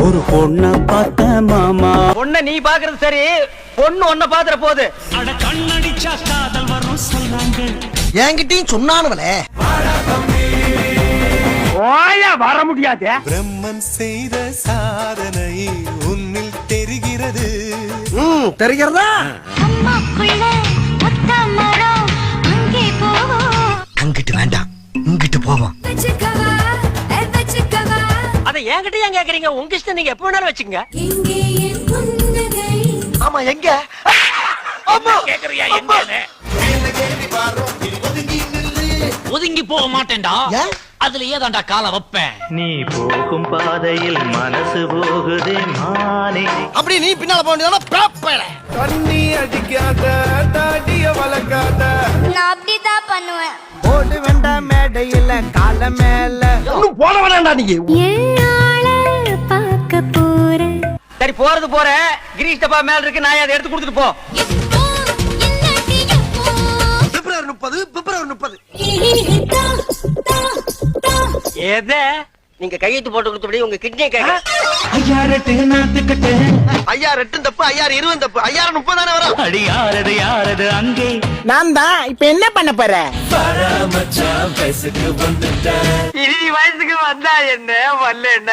ஒரு பொண்ண பார்த்த மாமா. பொண்ண நீ பாக்குறது சரி, பொண்ணு ஒன்ன பாத்துற போது. அட கண்ணடிச்சா காதல் வரும் சொன்னாங்க. என்கிட்டயும் சொன்னானுவலே. ஓயா வர முடியாது. பிரம்மன் செய்த சாதனை உன்னில் தெரிகிறது. தெரிகிறதா? அங்கிட்டு வேண்டாம், இங்கிட்டு போவோம். அத என்கிட்ட ஏன் கேக்குறீங்க? உங்க இஷ்டம், நீங்க எப்ப வேணாலும் வச்சுங்க. ஆமா, எங்க கேக்குறியா எங்கன்னு? ஒதுங்கி போக மாட்டேன்டா. அதுல ஏதாண்டா கால வைப்பேன். நீ போகும் பாதையில் மனசு போகுதே மானே. அப்படி நீ பின்னால போக தண்ணி அடிக்காத, தாடிய வளர்க்காத. நான் அப்படிதான் பண்ணுவேன். போட்டு வேண்டா மேடையில கால மேல இன்னும் போட வேண்டாம்டா நீ. பார்க்க போறேன். சரி, போறது போற. கிரீஷ் டப்பா மேல இருக்கு, நான் அதை எடுத்து கொடுத்துட்டு போ. பிப்ரவரி 30, பிப்ரவரி 30. எத நீங்க கையெழுத்து போட்டு கொடுத்தபடி உங்க கிட்னியை கேட்க. ஐயா ரெட்டு நாத்துக்கட்டு. ஐயா 2 தப்பு, ஐயா 20 தப்பு, ஐயா 30 தானே வரும். அடி யாரது யாரது அங்கே. நான் தான். இப்ப என்ன பண்ண போற? பராமச்சா வயசுக்கு வந்துட்ட. இனி வயசுக்கு வந்தா என்ன, வரல என்ன?